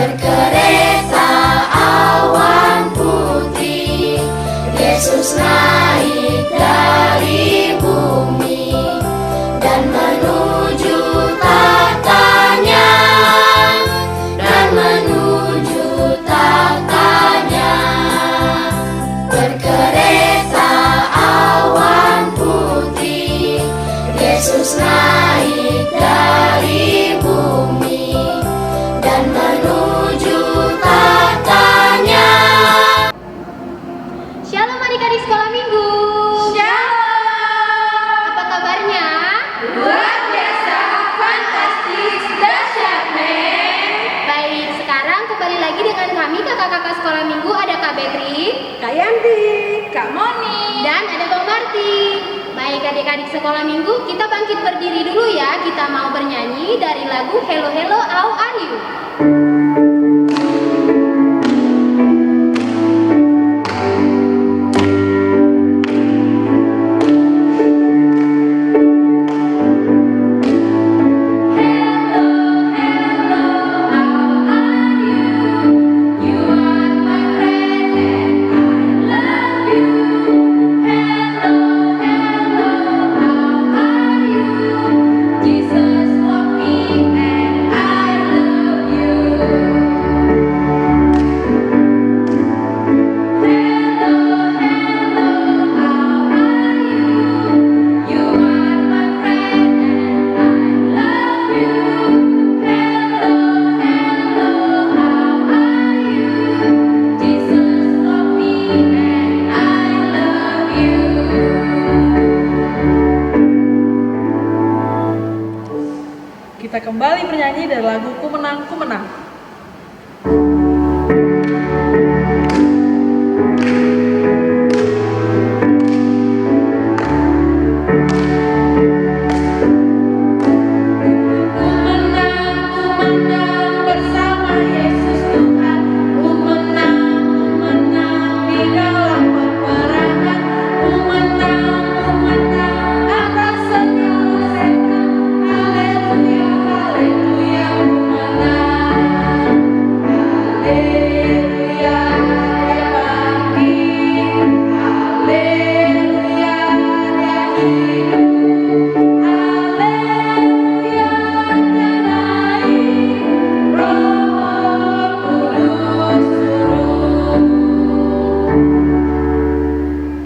Berkereta awan putih, Yesus naik dari bumi dan menuju tahtanya, dan menuju tahtanya. Berkereta awan putih, Yesus naik dari bumi dan menuju tahtanya. Shalom adik-adik sekolah minggu. Shalom. Apa kabarnya? Luar biasa, fantastis, dahsyat, men. Baik, sekarang kembali lagi dengan kami kakak-kakak sekolah minggu. Ada Kak Bekri, Kak Yanti, Kak Moni, dan ada Bang Marti. Baik adik-adik sekolah minggu, kita bangkit berdiri dulu ya. Kita mau bernyanyi dari lagu Hello Hello How Are You. Kita kembali bernyanyi dari lagu Ku Menang, Ku Menang.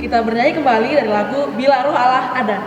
Kita bernyanyi kembali dari lagu Bila Roh Allah Ada.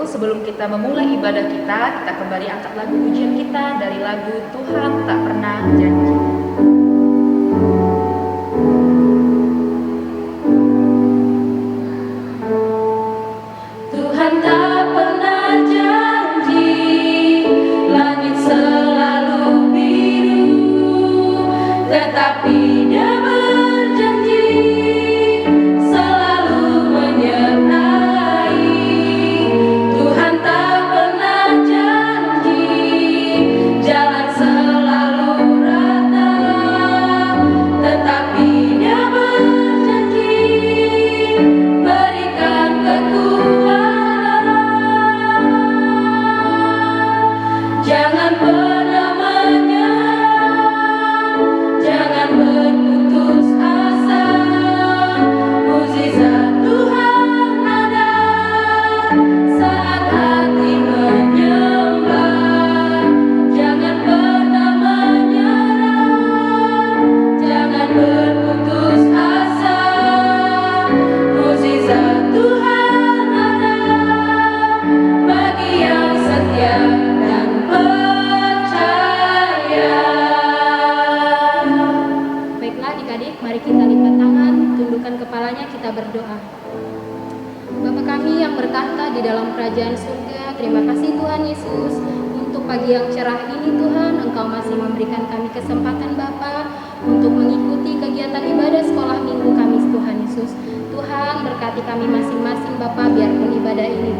Sebelum kita memulai ibadah kita kembali angkat lagu ujian kita dari lagu Tuhan Tak Pernah Janji. Tuhan tak pernah janji, langit selalu biru, tetapi Dia berjanji selalu menyertai. Tuhan tak pernah janji, jalan selalu rata. Bapa kami yang bertahta di dalam kerajaan surga, terima kasih Tuhan Yesus. Untuk pagi yang cerah ini Tuhan, Engkau masih memberikan kami kesempatan Bapa untuk mengikuti kegiatan ibadah sekolah minggu kami Tuhan Yesus. Tuhan berkati kami masing-masing Bapa, biarpun ibadah ini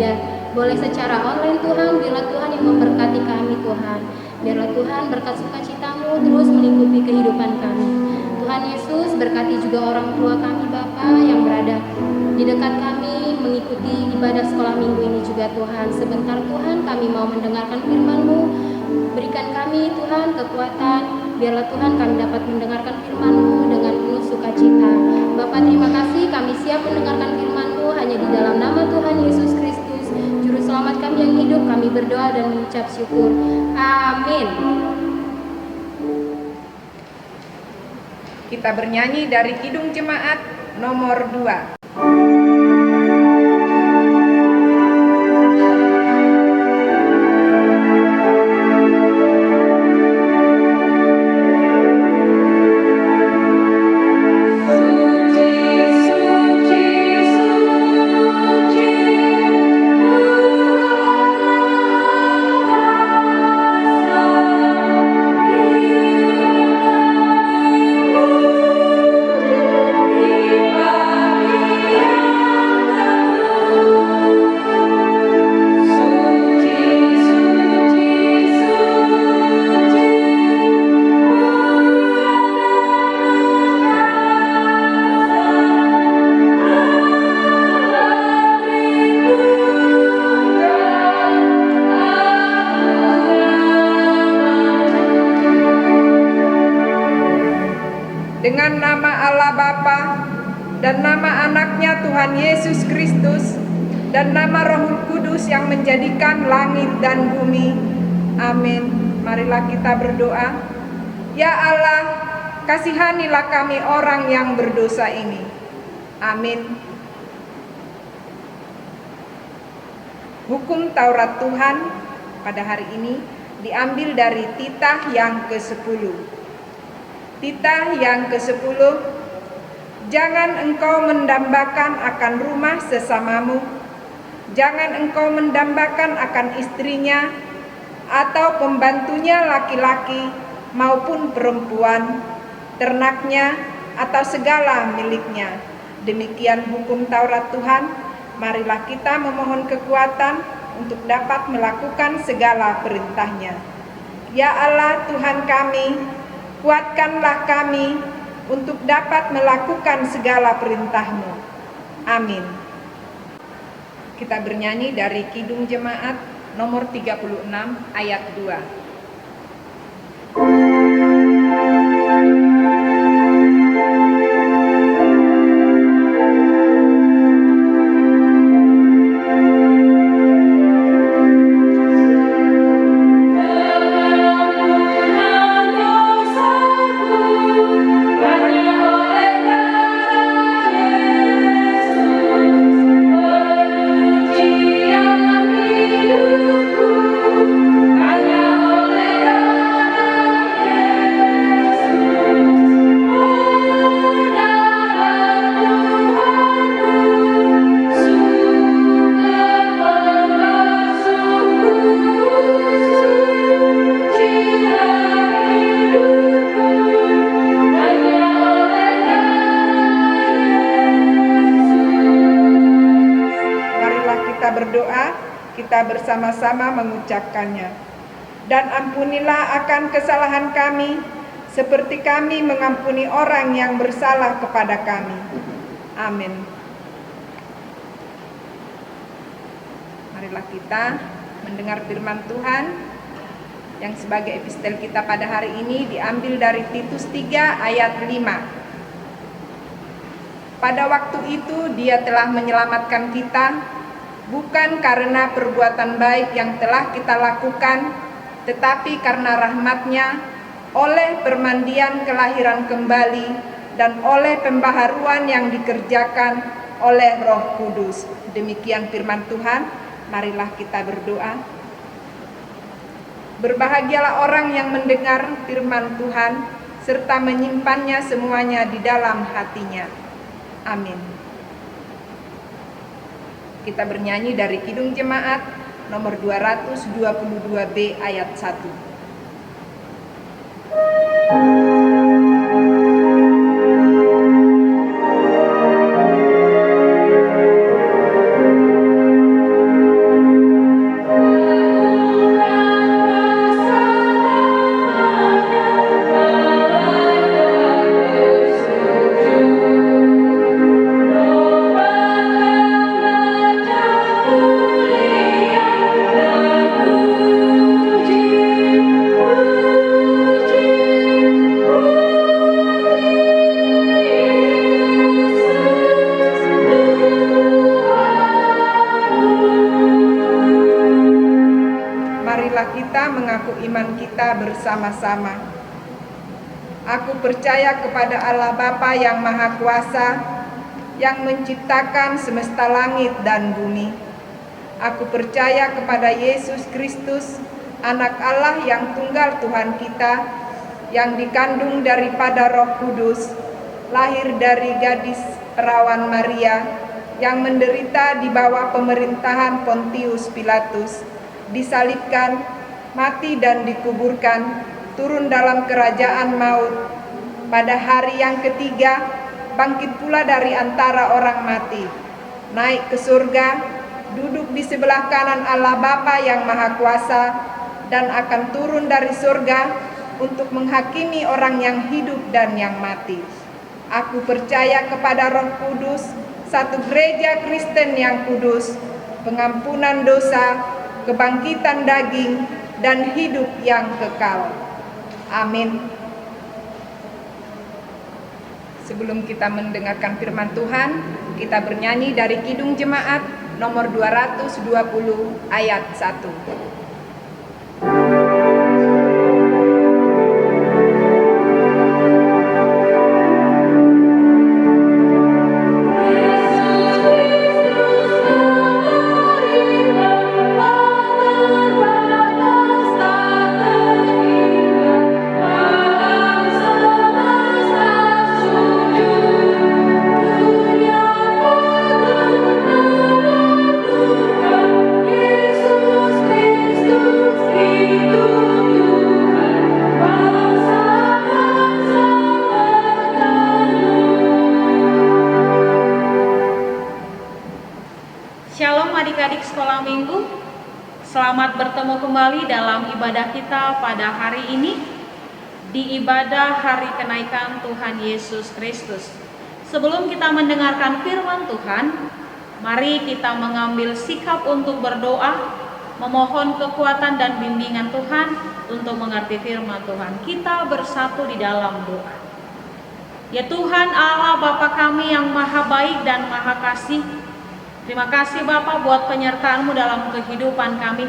boleh secara online Tuhan, biarlah Tuhan yang memberkati kami Tuhan. Biarlah Tuhan berkat sukacita-Mu terus melingkupi kehidupan kami. Tuhan Yesus berkati juga orang tua kami Bapa yang berada di dekat kami mengikuti ibadah sekolah minggu ini juga Tuhan. Sebentar Tuhan kami mau mendengarkan firman-Mu. Berikan kami Tuhan kekuatan. Biarlah Tuhan kami dapat mendengarkan firman-Mu dengan penuh sukacita. Bapa terima kasih kami siap mendengarkan firman-Mu hanya di dalam nama Tuhan Yesus Kristus. Juru selamat kami yang hidup kami berdoa dan mengucap syukur. Amin. Kita bernyanyi dari Kidung Jemaat nomor 2. Dengan nama Allah Bapa dan nama anaknya Tuhan Yesus Kristus dan nama Roh Kudus yang menjadikan langit dan bumi. Amin. Marilah kita berdoa. Ya Allah, kasihanilah kami orang yang berdosa ini. Amin. Hukum Taurat Tuhan pada hari ini diambil dari titah yang ke-10. Titah yang ke-10, jangan engkau mendambakan akan rumah sesamamu, jangan engkau mendambakan akan istrinya, atau pembantunya laki-laki maupun perempuan, ternaknya, atau segala miliknya. Demikian hukum Taurat Tuhan, marilah kita memohon kekuatan untuk dapat melakukan segala perintahnya. Ya Allah Tuhan kami, kuatkanlah kami untuk dapat melakukan segala perintah-Mu. Amin. Kita bernyanyi dari Kidung Jemaat nomor 36 ayat 2. Berdoa, kita bersama-sama mengucapkannya. Dan ampunilah akan kesalahan kami, seperti kami mengampuni orang yang bersalah kepada kami. Amin. Marilah kita mendengar firman Tuhan yang sebagai epistel kita pada hari ini diambil dari Titus 3 ayat 5. Pada waktu itu Dia telah menyelamatkan kita, bukan karena perbuatan baik yang telah kita lakukan, tetapi karena rahmat-Nya, oleh permandian kelahiran kembali, dan oleh pembaharuan yang dikerjakan oleh Roh Kudus. Demikian firman Tuhan, marilah kita berdoa. Berbahagialah orang yang mendengar firman Tuhan, serta menyimpannya semuanya di dalam hatinya. Amin. Kita bernyanyi dari Kidung Jemaat nomor 222B ayat 1. Kita mengaku iman kita bersama-sama. Aku percaya kepada Allah Bapa yang Maha Kuasa, yang menciptakan semesta langit dan bumi. Aku percaya kepada Yesus Kristus, Anak Allah yang tunggal Tuhan kita, yang dikandung daripada Roh Kudus, lahir dari gadis perawan Maria, yang menderita di bawah pemerintahan Pontius Pilatus, disalibkan, mati dan dikuburkan, turun dalam kerajaan maut. Pada hari yang ketiga, bangkit pula dari antara orang mati, naik ke surga, duduk di sebelah kanan Allah Bapa yang Maha Kuasa, dan akan turun dari surga untuk menghakimi orang yang hidup dan yang mati. Aku percaya kepada Roh Kudus, satu gereja Kristen yang kudus, pengampunan dosa, kebangkitan daging, dan hidup yang kekal. Amin. Sebelum kita mendengarkan firman Tuhan, kita bernyanyi dari Kidung Jemaat nomor 220 ayat 1. Shalom adik-adik sekolah minggu, selamat bertemu kembali dalam ibadah kita pada hari ini, di ibadah hari kenaikan Tuhan Yesus Kristus. Sebelum kita mendengarkan firman Tuhan, mari kita mengambil sikap untuk berdoa, memohon kekuatan dan bimbingan Tuhan untuk mengerti firman Tuhan. Kita bersatu di dalam doa. Ya Tuhan Allah Bapa kami yang maha baik dan maha kasih, terima kasih Bapa buat penyertaan-Mu dalam kehidupan kami.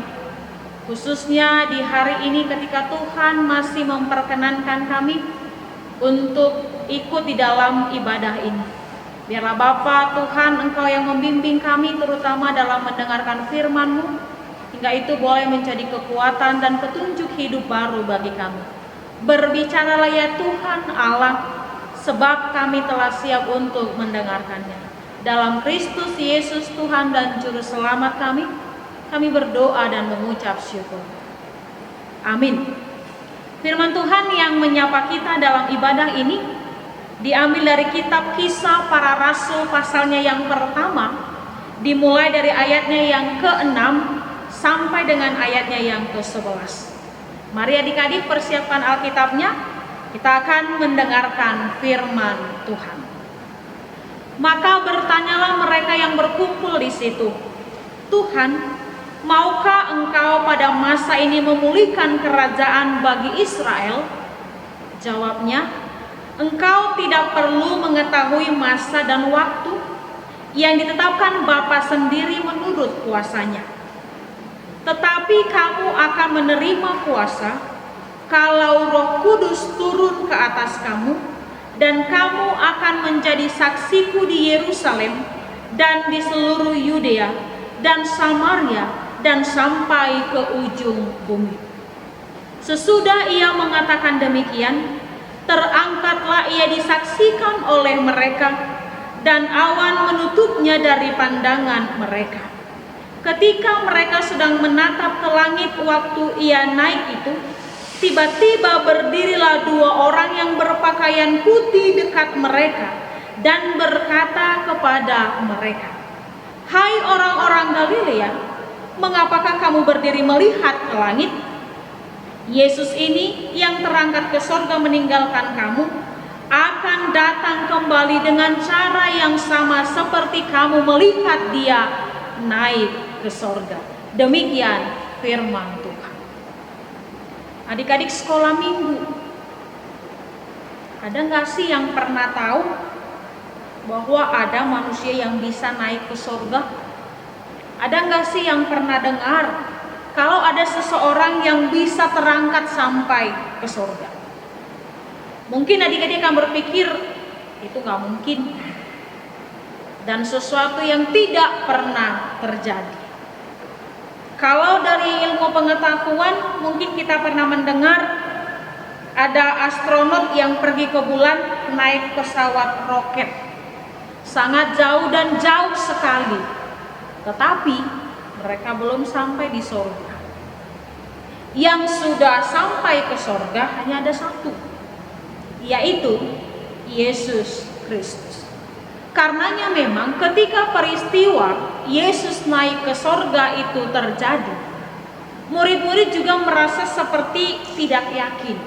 Khususnya di hari ini ketika Tuhan masih memperkenankan kami untuk ikut di dalam ibadah ini. Biarlah Bapa Tuhan Engkau yang membimbing kami terutama dalam mendengarkan firman-Mu, hingga itu boleh menjadi kekuatan dan petunjuk hidup baru bagi kami. Berbicaralah ya Tuhan Allah, sebab kami telah siap untuk mendengarkannya. Dalam Kristus Yesus Tuhan dan Juru Selamat kami berdoa dan mengucap syukur. Amin. Firman Tuhan yang menyapa kita dalam ibadah ini diambil dari kitab Kisah Para Rasul pasalnya yang pertama, dimulai dari ayatnya yang ke-6 sampai dengan ayatnya yang ke-11. Mari adik-adik persiapkan Alkitabnya, kita akan mendengarkan firman Tuhan. Maka bertanyalah mereka yang berkumpul di situ, Tuhan, maukah Engkau pada masa ini memulihkan kerajaan bagi Israel? Jawabnya, Engkau tidak perlu mengetahui masa dan waktu yang ditetapkan Bapa sendiri menurut kuasanya. Tetapi kamu akan menerima kuasa kalau Roh Kudus turun ke atas kamu, dan kamu akan menjadi saksiku di Yerusalem dan di seluruh Yudea dan Samaria dan sampai ke ujung bumi. Sesudah ia mengatakan demikian, terangkatlah ia disaksikan oleh mereka, dan awan menutupnya dari pandangan mereka. Ketika mereka sedang menatap ke langit waktu ia naik itu, tiba-tiba berdirilah 2 orang yang berpakaian putih dekat mereka dan berkata kepada mereka, "Hai orang-orang Galilea, mengapakah kamu berdiri melihat ke langit? Yesus ini yang terangkat ke sorga meninggalkan kamu, akan datang kembali dengan cara yang sama seperti kamu melihat dia naik ke sorga." Demikian firman Tuhan. Adik-adik sekolah minggu, ada nggak sih yang pernah tahu bahwa ada manusia yang bisa naik ke sorga? Ada nggak sih yang pernah dengar kalau ada seseorang yang bisa terangkat sampai ke sorga? Mungkin adik-adik akan berpikir itu nggak mungkin dan sesuatu yang tidak pernah terjadi. Kalau dari ilmu pengetahuan, mungkin kita pernah mendengar ada astronot yang pergi ke bulan naik pesawat roket. Sangat jauh dan jauh sekali. Tetapi mereka belum sampai di sorga. Yang sudah sampai ke sorga hanya ada satu, yaitu Yesus Kristus. Karenanya memang ketika peristiwa Yesus naik ke sorga itu terjadi, murid-murid juga merasa seperti tidak yakin.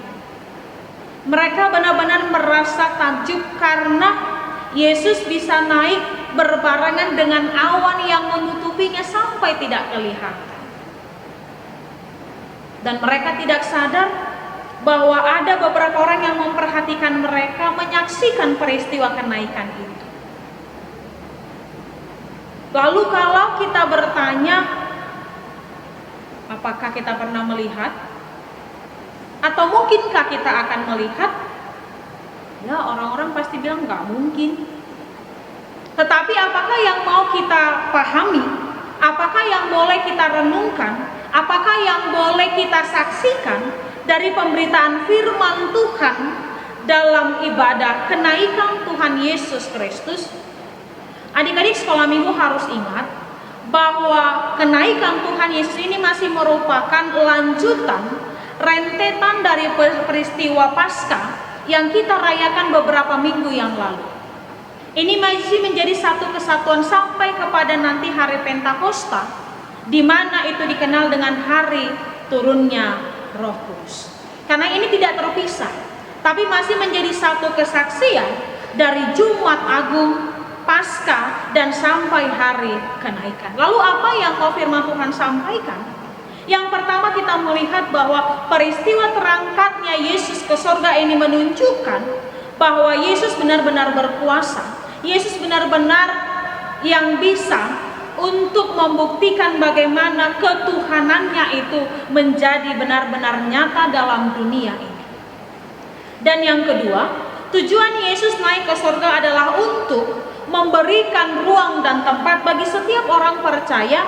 Mereka benar-benar merasa takjub karena Yesus bisa naik berbarengan dengan awan yang menutupinya sampai tidak kelihatan. Dan mereka tidak sadar bahwa ada beberapa orang yang memperhatikan mereka, menyaksikan peristiwa kenaikan itu. Lalu kalau kita bertanya, apakah kita pernah melihat? Atau mungkinkah kita akan melihat? Ya, orang-orang pasti bilang nggak mungkin. Tetapi apakah yang mau kita pahami? Apakah yang boleh kita renungkan? Apakah yang boleh kita saksikan dari pemberitaan firman Tuhan dalam ibadah kenaikan Tuhan Yesus Kristus? Adik-adik sekolah minggu harus ingat bahwa kenaikan Tuhan Yesus ini masih merupakan lanjutan rentetan dari peristiwa Paskah yang kita rayakan beberapa minggu yang lalu. Ini masih menjadi satu kesatuan sampai kepada nanti hari Pentakosta, di mana itu dikenal dengan hari turunnya Roh Kudus. Karena ini tidak terpisah, tapi masih menjadi satu kesaksian dari Jumat Agung, Paskah, dan sampai hari kenaikan. Lalu apa yang mau firman Tuhan sampaikan? Yang pertama kita melihat bahwa peristiwa terangkatnya Yesus ke sorga ini menunjukkan bahwa Yesus benar-benar berkuasa. Yesus benar-benar yang bisa untuk membuktikan bagaimana ketuhanannya itu menjadi benar-benar nyata dalam dunia ini. Dan yang kedua, tujuan Yesus naik ke sorga adalah untuk memberikan ruang dan tempat bagi setiap orang percaya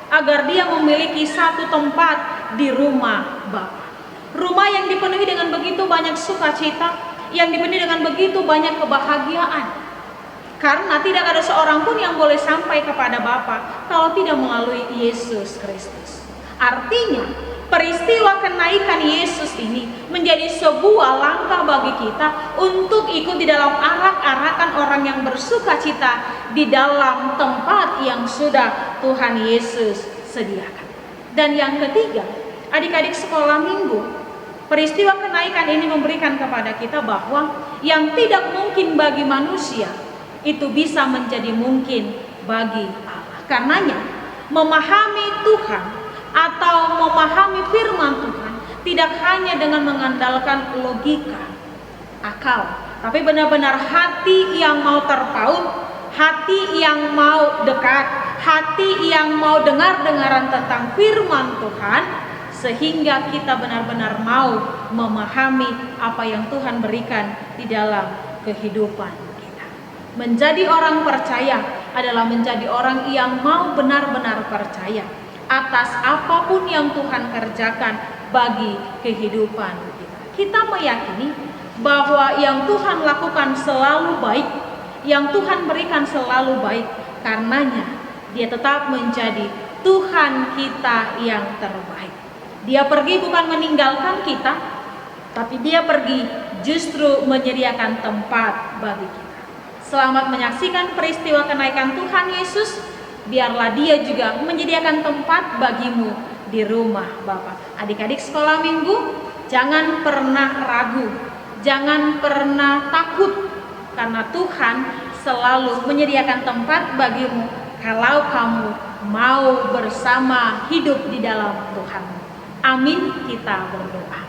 agar dia memiliki satu tempat di rumah Bapa. Rumah yang dipenuhi dengan begitu banyak sukacita, yang dipenuhi dengan begitu banyak kebahagiaan. Karena tidak ada seorang pun yang boleh sampai kepada Bapa kalau tidak melalui Yesus Kristus. Artinya, peristiwa kenaikan Yesus ini menjadi sebuah langkah bagi kita untuk ikut di dalam arak-arakan orang yang bersukacita di dalam tempat yang sudah Tuhan Yesus sediakan. Dan yang ketiga, adik-adik sekolah minggu, peristiwa kenaikan ini memberikan kepada kita bahwa yang tidak mungkin bagi manusia itu bisa menjadi mungkin bagi Allah. Karenanya, memahami Tuhan atau memahami firman Tuhan tidak hanya dengan mengandalkan logika, akal, tapi benar-benar hati yang mau terpaut, hati yang mau dekat, hati yang mau dengar-dengaran tentang firman Tuhan, sehingga kita benar-benar mau memahami apa yang Tuhan berikan di dalam kehidupan kita. Menjadi orang percaya adalah menjadi orang yang mau benar-benar percaya atas apapun yang Tuhan kerjakan bagi kehidupan kita. Kita meyakini bahwa yang Tuhan lakukan selalu baik, yang Tuhan berikan selalu baik. Karenanya dia tetap menjadi Tuhan kita yang terbaik. Dia pergi bukan meninggalkan kita, tapi dia pergi justru menyediakan tempat bagi kita. Selamat menyaksikan peristiwa kenaikan Tuhan Yesus. Biarlah dia juga menyediakan tempat bagimu di rumah Bapa. Adik-adik sekolah minggu, jangan pernah ragu, jangan pernah takut, karena Tuhan selalu menyediakan tempat bagimu kalau kamu mau bersama hidup di dalam Tuhan. Amin, kita berdoa.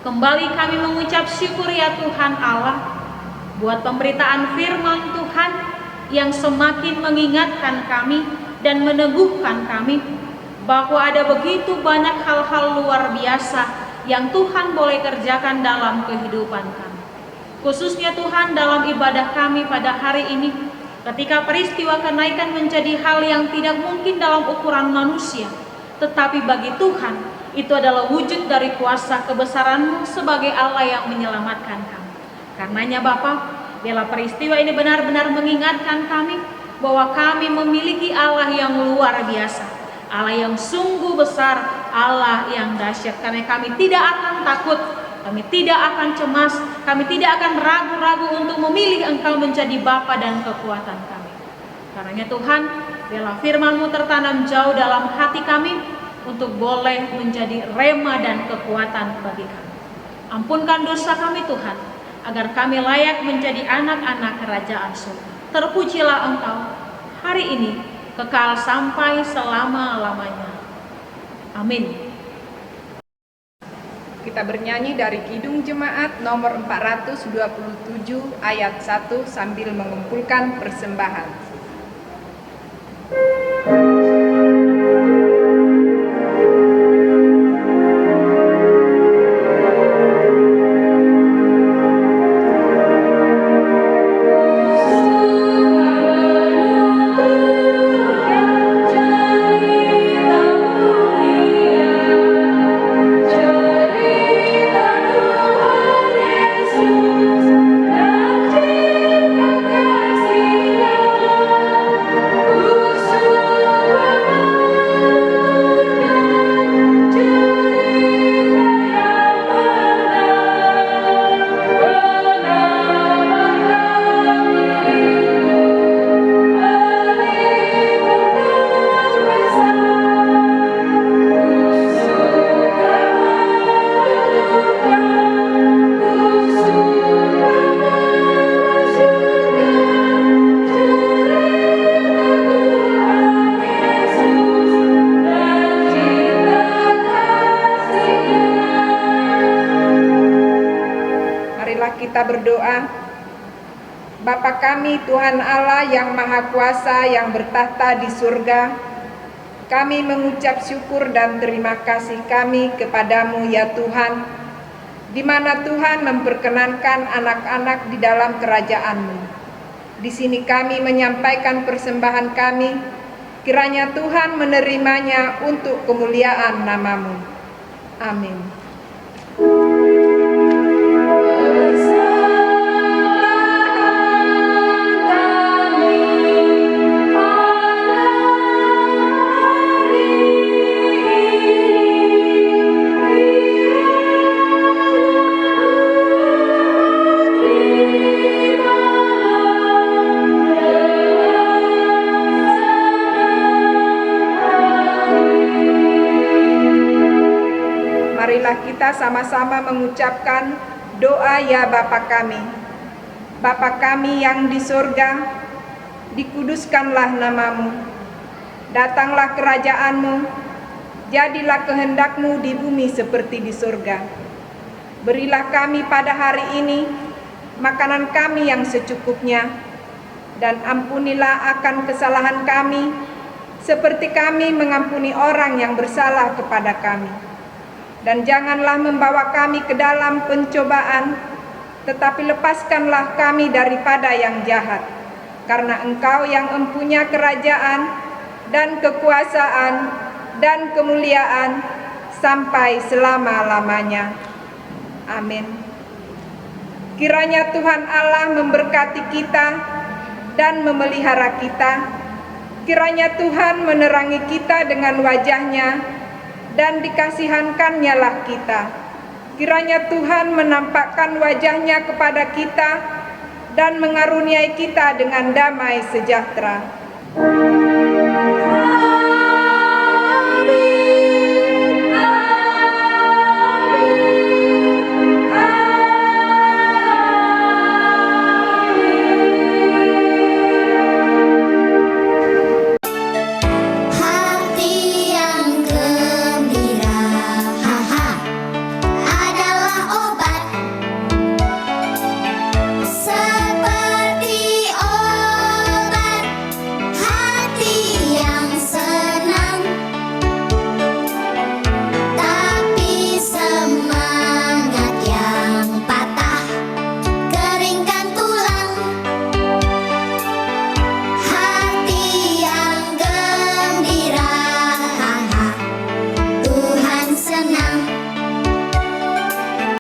Kembali kami mengucap syukur ya Tuhan Allah buat pemberitaan firman Tuhan yang semakin mengingatkan kami dan meneguhkan kami bahwa ada begitu banyak hal-hal luar biasa yang Tuhan boleh kerjakan dalam kehidupan kami. Khususnya Tuhan dalam ibadah kami pada hari ini, ketika peristiwa kenaikan menjadi hal yang tidak mungkin dalam ukuran manusia, tetapi bagi Tuhan itu adalah wujud dari kuasa kebesaran-Mu sebagai Allah yang menyelamatkan kami. Karenanya Bapa, biarlah peristiwa ini benar-benar mengingatkan kami bahwa kami memiliki Allah yang luar biasa, Allah yang sungguh besar, Allah yang dahsyat. Karena kami tidak akan takut, kami tidak akan cemas, kami tidak akan ragu-ragu untuk memilih Engkau menjadi Bapa dan kekuatan kami. Karenanya Tuhan, biarlah firman-Mu tertanam jauh dalam hati kami untuk boleh menjadi rema dan kekuatan bagi kami. Ampunkan dosa kami Tuhan, agar kami layak menjadi anak-anak kerajaan surga. Terpujilah Engkau hari ini, kekal sampai selama-lamanya. Amin. Kita bernyanyi dari Kidung Jemaat nomor 427 ayat 1 sambil mengumpulkan persembahan. Kita berdoa. Bapa kami, Tuhan Allah yang Maha Kuasa yang bertahta di surga, kami mengucap syukur dan terima kasih kami kepadamu ya Tuhan, di mana Tuhan memperkenankan anak-anak di dalam kerajaan-Mu. Di sini kami menyampaikan persembahan kami, kiranya Tuhan menerimanya untuk kemuliaan nama-Mu. Amin. Marilah kita sama-sama mengucapkan doa ya Bapa kami. Bapa kami yang di surga, dikuduskanlah nama-Mu. Datanglah kerajaan-Mu, jadilah kehendak-Mu di bumi seperti di surga. Berilah kami pada hari ini makanan kami yang secukupnya, dan ampunilah akan kesalahan kami, seperti kami mengampuni orang yang bersalah kepada kami. Dan janganlah membawa kami ke dalam pencobaan, tetapi lepaskanlah kami daripada yang jahat. Karena Engkau yang mempunyai kerajaan dan kekuasaan dan kemuliaan sampai selama-lamanya. Amin. Kiranya Tuhan Allah memberkati kita dan memelihara kita. Kiranya Tuhan menerangi kita dengan wajah-Nya dan dikasihankan-Nya lah kita. Kiranya Tuhan menampakkan wajah-Nya kepada kita dan mengaruniai kita dengan damai sejahtera.